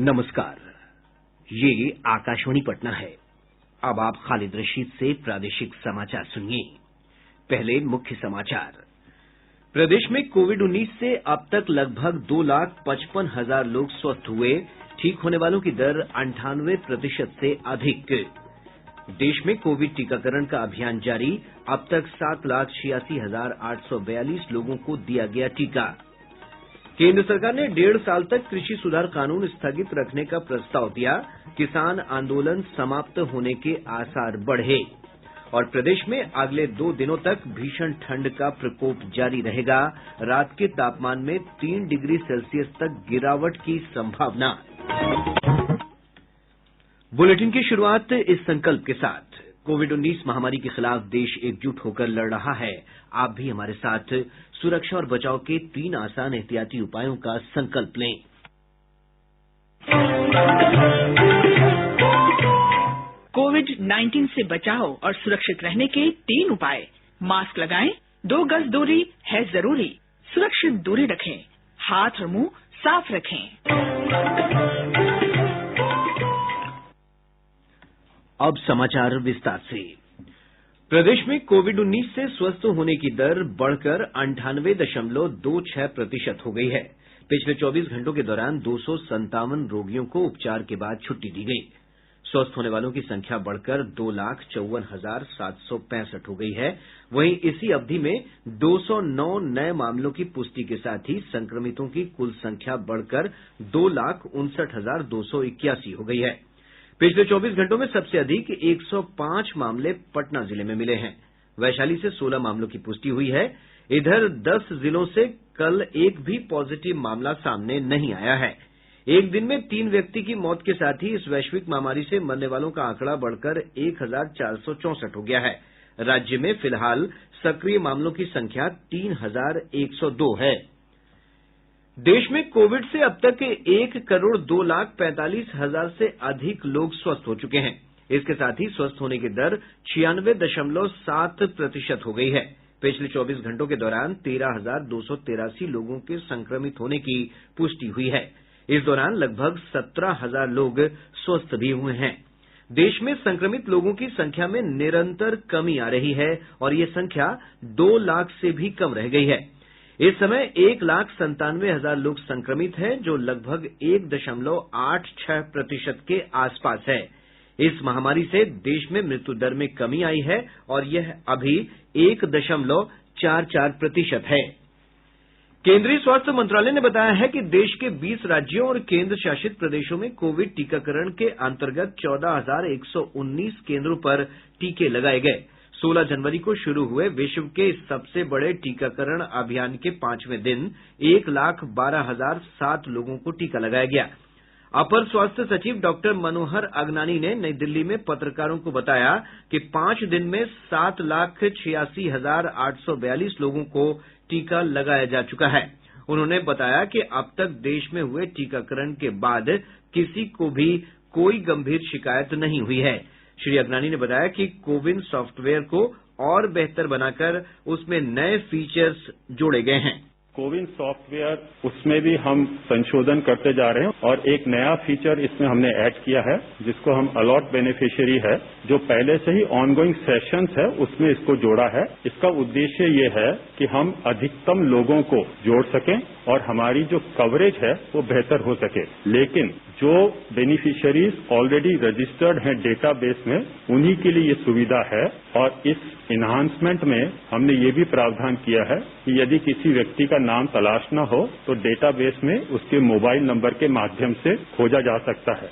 नमस्कार, ये आकाशवाणी पटना है। अब आप खालिद रशीद से प्रादेशिक समाचार सुनिए। पहले मुख्य समाचार। प्रदेश में कोविड-19 से अब तक लगभग 2,55,000 लोग स्वस्थ हुए। ठीक होने वालों की दर 98% से अधिक। देश में कोविड टीकाकरण का अभियान जारी। अब तक 7,86,842 लोगों को दिया गया टीका। केंद्र सरकार ने 1.5 साल तक कृषि सुधार कानून स्थगित रखने का प्रस्ताव दिया। किसान आंदोलन समाप्त होने के आसार बढ़े। और प्रदेश में अगले 2 दिनों तक भीषण ठंड का प्रकोप जारी रहेगा। रात के तापमान में 3 डिग्री सेल्सियस तक गिरावट की संभावना। बुलेटिन की शुरुआत इस संकल्प के साथ। कोविड-19 महामारी के खिलाफ देश एकजुट होकर लड़ रहा है। आप भी हमारे साथ सुरक्षा और बचाव के 3 आसान एहतियाती उपायों का संकल्प लें। कोविड-19 से बचाव और सुरक्षित रहने के 3 उपाय। मास्क लगाएं, 2 गज दूरी है जरूरी, सुरक्षित दूरी रखें, हाथ और मुंह साफ रखें। अब समाचार विस्तार से। प्रदेश में कोविड-19 से स्वस्थ होने की दर बढ़कर 98.26% हो गई है। पिछले 24 घंटों के दौरान 257 रोगियों को उपचार के बाद छुट्टी दी गई। स्वस्थ होने वालों की संख्या बढ़कर 2,54,765 हो गई है। वहीं इसी अवधि में 209 नए मामलों की पुष्टि के साथ ही संक्रमितों की कुल संख्या बढ़कर 2,59,281 हो गई है। पिछले 24 घंटों में सबसे अधिक 105 मामले पटना जिले में मिले हैं। वैशाली से 16 मामलों की पुष्टि हुई है। इधर 10 जिलों से कल एक भी पॉजिटिव मामला सामने नहीं आया है। एक दिन में 3 व्यक्ति की मौत के साथ ही इस वैश्विक महामारी से मरने वालों का आंकड़ा बढ़कर 1,464 हो गया है। राज्य में फिलहाल सक्रिय मामलों की संख्या 3,102 है। देश में कोविड से अब तक 1,02,45,000 से अधिक लोग स्वस्थ हो चुके हैं। इसके साथ ही स्वस्थ होने की दर 96.7% हो गई है। पिछले 24 घंटों के दौरान 13,283 लोगों के संक्रमित होने की पुष्टि हुई है। इस दौरान लगभग 17,000 लोग स्वस्थ भी हुए हैं। देश में संक्रमित लोगों की संख्या में निरंतर कमी आ रही है और ये संख्या 2 लाख से भी कम रह गई है। इस समय 1,97,000 लोग संक्रमित हैं, जो लगभग 1.86% के आसपास है। इस महामारी से देश में मृत्यु दर में कमी आई है और यह अभी 1.44% है। केंद्रीय स्वास्थ्य मंत्रालय ने बताया है कि देश के 20 राज्यों और केंद्र शासित प्रदेशों में कोविड टीकाकरण के अंतर्गत 14,119 केंद्रों पर टीके लगाए गए। 16 जनवरी को शुरू हुए विश्व के इस सबसे बड़े टीकाकरण अभियान के 5वें दिन 1,12,007 लोगों को टीका लगाया गया। अपर स्वास्थ्य सचिव डॉक्टर मनोहर अगनानी ने नई दिल्ली में पत्रकारों को बताया कि 5 दिन में 7,86,842 लोगों को टीका लगाया जा चुका है। उन्होंने बताया कि अब तक देश में हुए टीकाकरण के बाद किसी को भी कोई गंभीर शिकायत नहीं हुई है। श्री अगनानी ने बताया कि कोविन सॉफ्टवेयर को और बेहतर बनाकर उसमें नए फीचर्स जोड़े गए हैं। कोविन सॉफ्टवेयर उसमें भी हम संशोधन करते जा रहे हैं और एक नया फीचर इसमें हमने ऐड किया है जिसको हम अलॉट बेनिफिशियरी है, जो पहले से ही ऑनगोइंग सेशंस है उसमें इसको जोड़ा है। इसका उद्देश्य ये है कि हम अधिकतम लोगों को जोड़ सकें और हमारी जो कवरेज है वो बेहतर हो सके। लेकिन जो बेनिफिशियरीज ऑलरेडी रजिस्टर्ड हैं डेटाबेस में, उन्हीं के लिए ये सुविधा है। और इस इन्हांसमेंट में हमने ये भी प्रावधान किया है कि यदि किसी व्यक्ति का नाम तलाश न हो तो डेटाबेस में उसके मोबाइल नंबर के माध्यम से खोजा जा सकता है।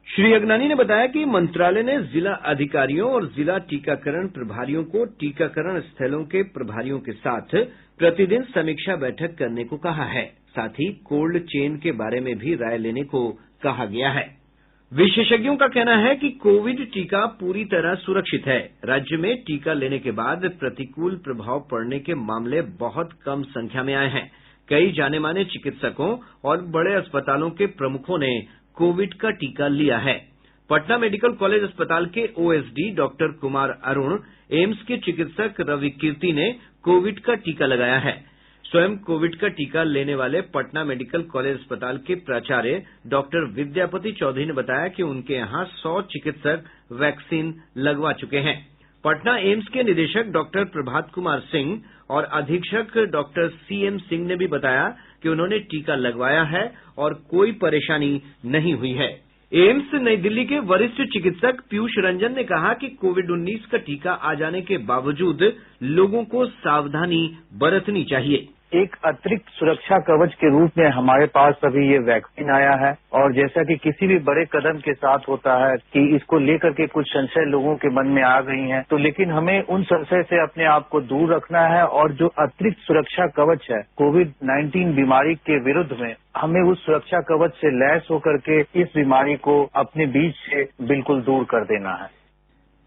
श्री अगनानी ने बताया कि मंत्रालय ने जिला अधिकारियों और जिला टीकाकरण प्रभारियों को टीकाकरण स्थलों के प्रभारियों के साथ प्रतिदिन समीक्षा बैठक करने को कहा है। साथ ही कोल्ड चेन के बारे में भी राय लेने को कहा गया है। विशेषज्ञों का कहना है कि कोविड टीका पूरी तरह सुरक्षित है। राज्य में टीका लेने के बाद प्रतिकूल प्रभाव पड़ने के मामले बहुत कम संख्या में आए हैं। कई जाने माने चिकित्सकों और बड़े अस्पतालों के प्रमुखों ने कोविड का टीका लिया है। पटना मेडिकल कॉलेज अस्पताल के OSD doctor Kumar Arun, AIIMS के चिकित्सक रवि कीर्ति ने कोविड का टीका लगाया है। स्वयं कोविड का टीका लेने वाले पटना मेडिकल कॉलेज अस्पताल के प्राचार्य डॉक्टर विद्यापति चौधरी ने बताया कि उनके यहां 100 चिकित्सक वैक्सीन लगवा चुके हैं। पटना एम्स के निदेशक डॉक्टर प्रभात कुमार सिंह और अधीक्षक डॉक्टर सीएम सिंह ने भी बताया कि उन्होंने टीका लगवाया है और कोई परेशानी नहीं हुई है। एम्स नई दिल्ली के वरिष्ठ चिकित्सक पीयूष रंजन ने कहा कि कोविड-19 का टीका आ जाने के बावजूद लोगों को सावधानी बरतनी चाहिए। एक अतिरिक्त सुरक्षा कवच के रूप में हमारे पास अभी ये वैक्सीन आया है और जैसा कि किसी भी बड़े कदम के साथ होता है कि इसको लेकर के कुछ संशय लोगों के मन में आ गई हैं, तो लेकिन हमें उन संशय से अपने आप को दूर रखना है और जो अतिरिक्त सुरक्षा कवच है कोविड-19 बीमारी के विरुद्ध में, हमें उस सुरक्षा कवच से लैस होकर के इस बीमारी को अपने बीच से बिल्कुल दूर कर देना है।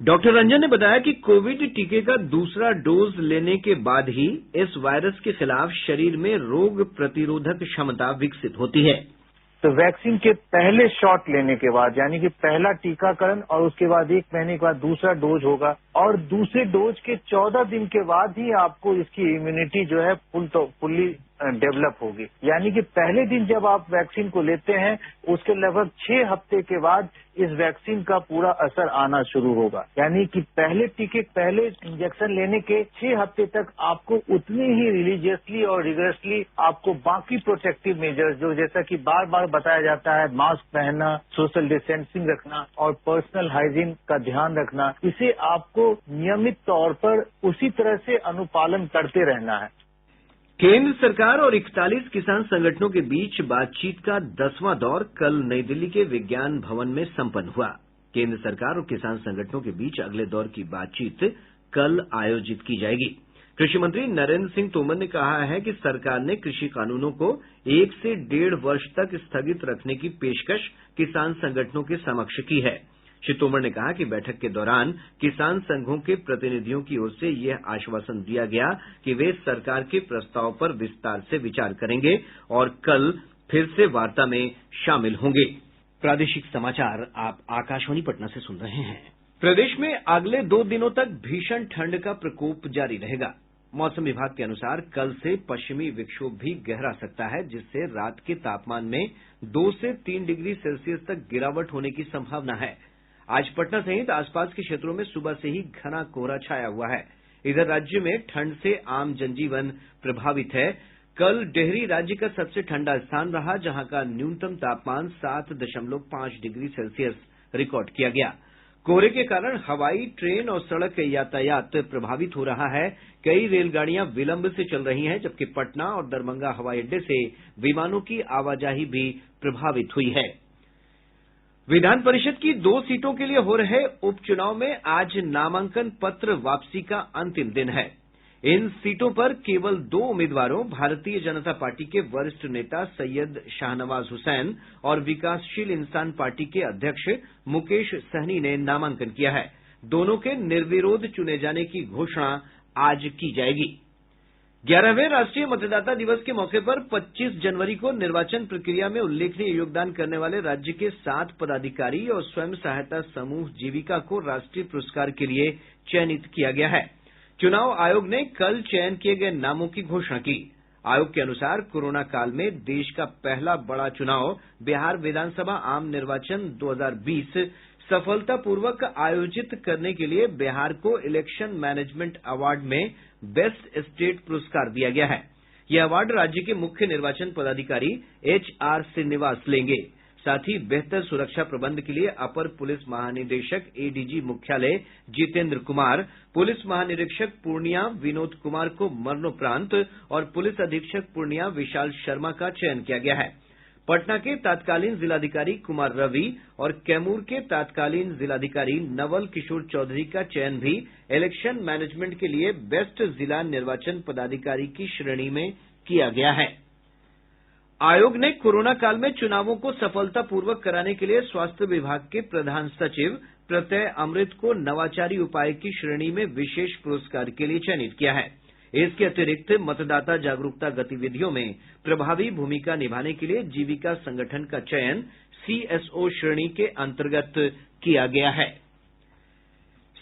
डॉक्टर रंजन ने बताया कि कोविड टीके का दूसरा डोज लेने के बाद ही इस वायरस के खिलाफ शरीर में रोग प्रतिरोधक क्षमता विकसित होती है। तो वैक्सीन के पहले शॉट लेने के बाद, यानी कि पहला टीकाकरण और उसके बाद 1 महीने के बाद दूसरा डोज होगा और दूसरे डोज के 14 दिन के बाद ही आपको इसकी इम्यूनिटी जो है फुल्ली डेवलप होगी। यानी कि पहले दिन जब आप वैक्सीन को लेते हैं उसके लगभग 6 हफ्ते के बाद इस वैक्सीन का पूरा असर आना शुरू होगा। यानी कि पहले इंजेक्शन लेने के 6 हफ्ते तक आपको उतनी ही रिलीजियसली और रिगरसली आपको बाकी प्रोटेक्टिव मेजर्स जो जैसा कि बार बार बताया जाता है, मास्क पहनना, सोशल डिस्टेंसिंग रखना और पर्सनल हाइजीन का ध्यान रखना, इसे आपको नियमित तौर पर उसी तरह से अनुपालन करते रहना है। केंद्र सरकार और 41 किसान संगठनों के बीच बातचीत का 10वां दौर कल नई दिल्ली के विज्ञान भवन में संपन्न हुआ। केंद्र सरकार और किसान संगठनों के बीच अगले दौर की बातचीत कल आयोजित की जाएगी। कृषि मंत्री नरेंद्र सिंह तोमर ने कहा है कि सरकार ने कृषि कानूनों को 1 से 1.5 वर्ष तक स्थगित रखने की पेशकश किसान संगठनों के समक्ष की है। श्री तोमर ने कहा कि बैठक के दौरान किसान संघों के प्रतिनिधियों की ओर से यह आश्वासन दिया गया कि वे सरकार के प्रस्ताव पर विस्तार से विचार करेंगे और कल फिर से वार्ता में शामिल होंगे। प्रादेशिक समाचार आप आकाशवाणी पटना से सुन रहे हैं। प्रदेश में अगले 2 दिनों तक भीषण ठंड का प्रकोप जारी रहेगा। मौसम विभाग के अनुसार कल से पश्चिमी विक्षोभ भी गहरा सकता है, जिससे रात के तापमान में 2 से 3 डिग्री सेल्सियस तक गिरावट होने की संभावना है। आज पटना सहित आसपास के क्षेत्रों में सुबह से ही घना कोहरा छाया हुआ है। इधर राज्य में ठंड से आम जनजीवन प्रभावित है। कल डेहरी राज्य का सबसे ठंडा स्थान रहा, जहां का न्यूनतम तापमान 7.5 डिग्री सेल्सियस रिकॉर्ड किया गया। कोहरे के कारण हवाई, ट्रेन और सड़क यातायात प्रभावित हो रहा है। कई रेलगाड़ियां विलंब से चल रही हैं, जबकि पटना और दरभंगा हवाई अड्डे से विमानों की आवाजाही भी प्रभावित हुई है। विधान परिषद की 2 सीटों के लिए हो रहे उपचुनाव में आज नामांकन पत्र वापसी का अंतिम दिन है। इन सीटों पर केवल 2 उम्मीदवारों भारतीय जनता पार्टी के वरिष्ठ नेता सैयद शाहनवाज हुसैन और विकासशील इंसान पार्टी के अध्यक्ष मुकेश सहनी ने नामांकन किया है। दोनों के निर्विरोध चुने जाने की घोषणा आज की जाएगी। 11वें राष्ट्रीय मतदाता दिवस के मौके पर 25 जनवरी को निर्वाचन प्रक्रिया में उल्लेखनीय योगदान करने वाले राज्य के 7 पदाधिकारी और स्वयं सहायता समूह जीविका को राष्ट्रीय पुरस्कार के लिए चयनित किया गया है। चुनाव आयोग ने कल चयन किए गए नामों की घोषणा की। आयोग के अनुसार कोरोना काल में देश का पहला बड़ा चुनाव बिहार विधानसभा आम निर्वाचन 2020 सफलतापूर्वक आयोजित करने के लिए बिहार को इलेक्शन मैनेजमेंट अवार्ड में बेस्ट स्टेट पुरस्कार दिया गया है। यह अवार्ड राज्य के मुख्य निर्वाचन पदाधिकारी HR श्रीनिवास लेंगे। साथ ही बेहतर सुरक्षा प्रबंध के लिए अपर पुलिस महानिदेशक ADG मुख्यालय जितेंद्र कुमार, पुलिस महानिरीक्षक पूर्णिया विनोद कुमार को मरणोपरांत और पुलिस अधीक्षक पूर्णिया विशाल शर्मा का चयन किया गया है। पटना के तत्कालीन जिलाधिकारी कुमार रवि और कैमूर के तत्कालीन जिलाधिकारी नवल किशोर चौधरी का चयन भी इलेक्शन मैनेजमेंट के लिए बेस्ट जिला निर्वाचन पदाधिकारी की श्रेणी में किया गया है। आयोग ने कोरोना काल में चुनावों को सफलतापूर्वक कराने के लिए स्वास्थ्य विभाग के प्रधान सचिव प्रत्यय अमृत को नवाचारी उपाय की श्रेणी में विशेष पुरस्कार के लिए चयनित किया है। इसके अतिरिक्त मतदाता जागरूकता गतिविधियों में प्रभावी भूमिका निभाने के लिए जीविका संगठन का चयन CSO श्रेणी के अंतर्गत किया गया है।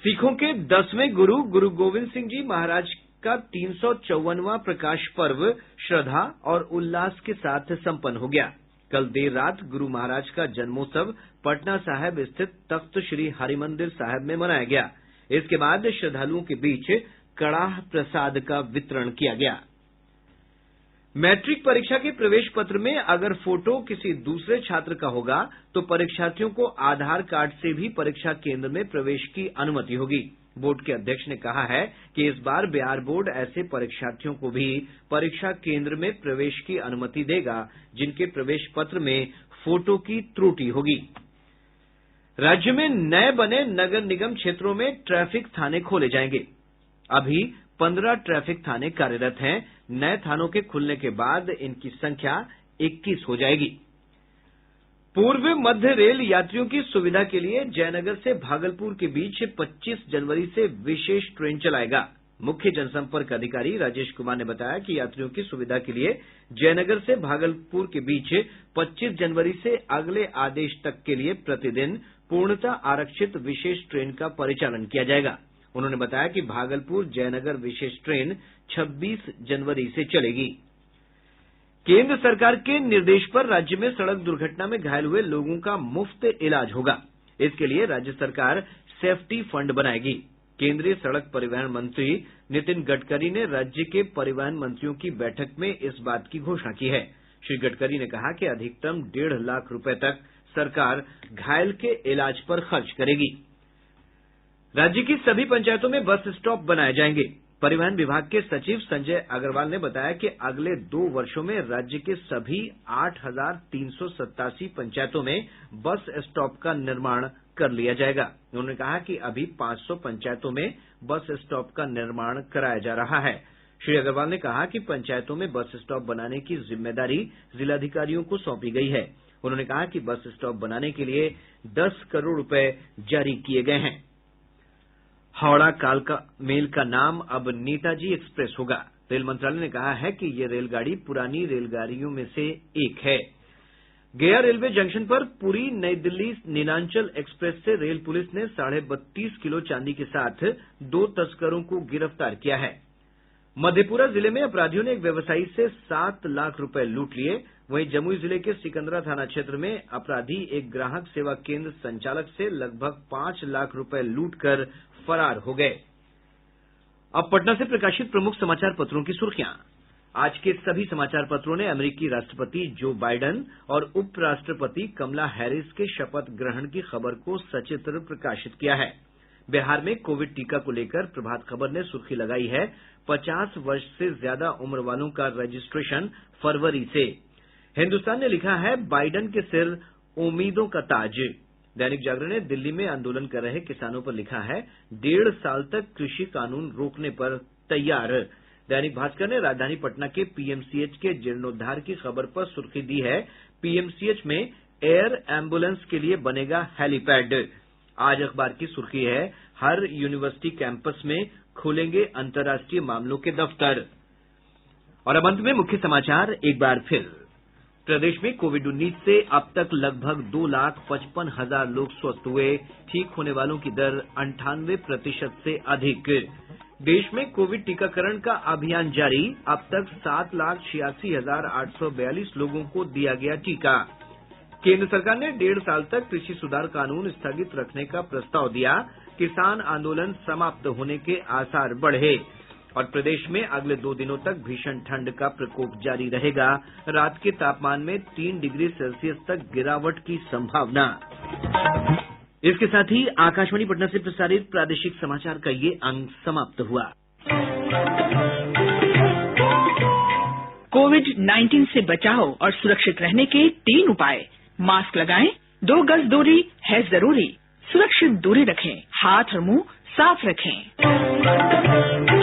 सिखों के 10वें गुरु गोविंद सिंह जी महाराज का 354वां प्रकाश पर्व श्रद्धा और उल्लास के साथ संपन्न हो गया। कल देर रात गुरु महाराज का जन्मोत्सव पटना साहिब स्थित तख्त श्री हरिमंदिर साहिब में मनाया गया। इसके बाद श्रद्धालुओं के बीच कड़ाह प्रसाद का वितरण किया गया। मैट्रिक परीक्षा के प्रवेश पत्र में अगर फोटो किसी दूसरे छात्र का होगा तो परीक्षार्थियों को आधार कार्ड से भी परीक्षा केंद्र में प्रवेश की अनुमति होगी। बोर्ड के अध्यक्ष ने कहा है कि इस बार बिहार बोर्ड ऐसे परीक्षार्थियों को भी परीक्षा केंद्र में प्रवेश की अनुमति देगा जिनके प्रवेश पत्र में फोटो की त्रुटि होगी। राज्य में नए बने नगर निगम क्षेत्रों में ट्रैफिक थाने खोले जाएंगे। अभी 15 ट्रैफिक थाने कार्यरत हैं। नए थानों के खुलने के बाद इनकी संख्या 21 हो जाएगी। पूर्व मध्य रेल यात्रियों की सुविधा के लिए जयनगर से भागलपुर के बीच 25 जनवरी से विशेष ट्रेन चलाएगा। मुख्य जनसंपर्क अधिकारी राजेश कुमार ने बताया कि यात्रियों की सुविधा के लिए जयनगर से भागलपुर के बीच 25 जनवरी से अगले आदेश तक के लिए प्रतिदिन पूर्णतः आरक्षित विशेष ट्रेन का परिचालन किया जाएगा। उन्होंने बताया कि भागलपुर जयनगर विशेष ट्रेन 26 जनवरी से चलेगी। केंद्र सरकार के निर्देश पर राज्य में सड़क दुर्घटना में घायल हुए लोगों का मुफ्त इलाज होगा। इसके लिए राज्य सरकार सेफ्टी फंड बनाएगी। केंद्रीय सड़क परिवहन मंत्री नितिन गडकरी ने राज्य के परिवहन मंत्रियों की बैठक में इस बात की घोषणा की है। श्री गडकरी ने कहा कि अधिकतम 1.5 लाख रुपए तक सरकार घायल के इलाज पर खर्च करेगी। राज्य की सभी पंचायतों में बस स्टॉप बनाए जाएंगे। परिवहन विभाग के सचिव संजय अग्रवाल ने बताया कि अगले 2 वर्षों में राज्य के सभी 8,387 पंचायतों में बस स्टॉप का निर्माण कर लिया जाएगा। उन्होंने कहा कि अभी 500 पंचायतों में बस स्टॉप का निर्माण कराया जा रहा है। श्री अग्रवाल ने कहा कि पंचायतों में बस स्टॉप बनाने की जिम्मेदारी जिलाधिकारियों को सौंपी गई है। उन्होंने कहा कि बस स्टॉप बनाने के लिए 10 करोड़ रुपए जारी किए गए हैं। हावड़ा कालका मेल का नाम अब नेताजी एक्सप्रेस होगा। रेल मंत्रालय ने कहा है कि ये रेलगाड़ी पुरानी रेलगाड़ियों में से एक है। गया रेलवे जंक्शन पर पुरी नई दिल्ली नीलांचल एक्सप्रेस से रेल पुलिस ने 32.5 किलो चांदी के साथ 2 तस्करों को गिरफ्तार किया है। मधेपुरा जिले में अपराधियों ने एक व्यवसायी से 7 लाख रुपए लूट लिए। वहीं जमुई जिले के सिकंदरा थाना क्षेत्र में अपराधी एक ग्राहक सेवा केंद्र संचालक से लगभग 5 लाख रुपए लूट कर फरार हो गए। अब पटना से प्रकाशित प्रमुख समाचार पत्रों की सुर्खियां। आज के सभी समाचार पत्रों ने अमेरिकी राष्ट्रपति जो बाइडेन और उपराष्ट्रपति कमला हैरिस के शपथ ग्रहण की खबर को सचित्र प्रकाशित किया है। बिहार में कोविड टीका को लेकर प्रभात खबर ने सुर्खी लगाई है 50 वर्ष से ज्यादा उम्र वालों का रजिस्ट्रेशन फरवरी से। हिन्दुस्तान ने लिखा है बाइडेन के सिर उम्मीदों का ताज। दैनिक जागरण ने दिल्ली में आंदोलन कर रहे किसानों पर लिखा है 1.5 साल तक कृषि कानून रोकने पर तैयार। दैनिक भास्कर ने राजधानी पटना के पीएमसीएच के जीर्णोद्धार की खबर पर सुर्खी दी है पीएमसीएच में एयर एम्बुलेंस के लिए बनेगा हेलीपैड। आज अखबार की सुर्खी है हर यूनिवर्सिटी कैंपस में खुलेंगे अंतर्राष्ट्रीय मामलों के दफ्तर। और अब अंत में मुख्य समाचार एक बार फिर। प्रदेश में कोविड-19 से अब तक लगभग 2,55,000 लोग स्वस्थ हुए। ठीक होने वालों की दर 98% से अधिक। देश में कोविड टीकाकरण का अभियान जारी। अब तक 7,86,842 लोगों को दिया गया टीका। केंद्र सरकार ने 1.5 साल तक कृषि सुधार कानून स्थगित रखने का प्रस्ताव दिया। किसान आंदोलन समाप्त होने के आसार बढ़े। और प्रदेश में अगले 2 दिनों तक भीषण ठंड का प्रकोप जारी रहेगा। रात के तापमान में 3 डिग्री सेल्सियस तक गिरावट की संभावना। इसके साथ ही आकाशवाणी पटना से प्रसारित प्रादेशिक समाचार का ये अंक समाप्त हुआ। कोविड-19 से बचाव और सुरक्षित रहने के 3 उपाय। मास्क लगाएं, 2 गज दूरी है जरूरी, सुरक्षित दूरी रखें, हाथ और मुंह साफ रखें।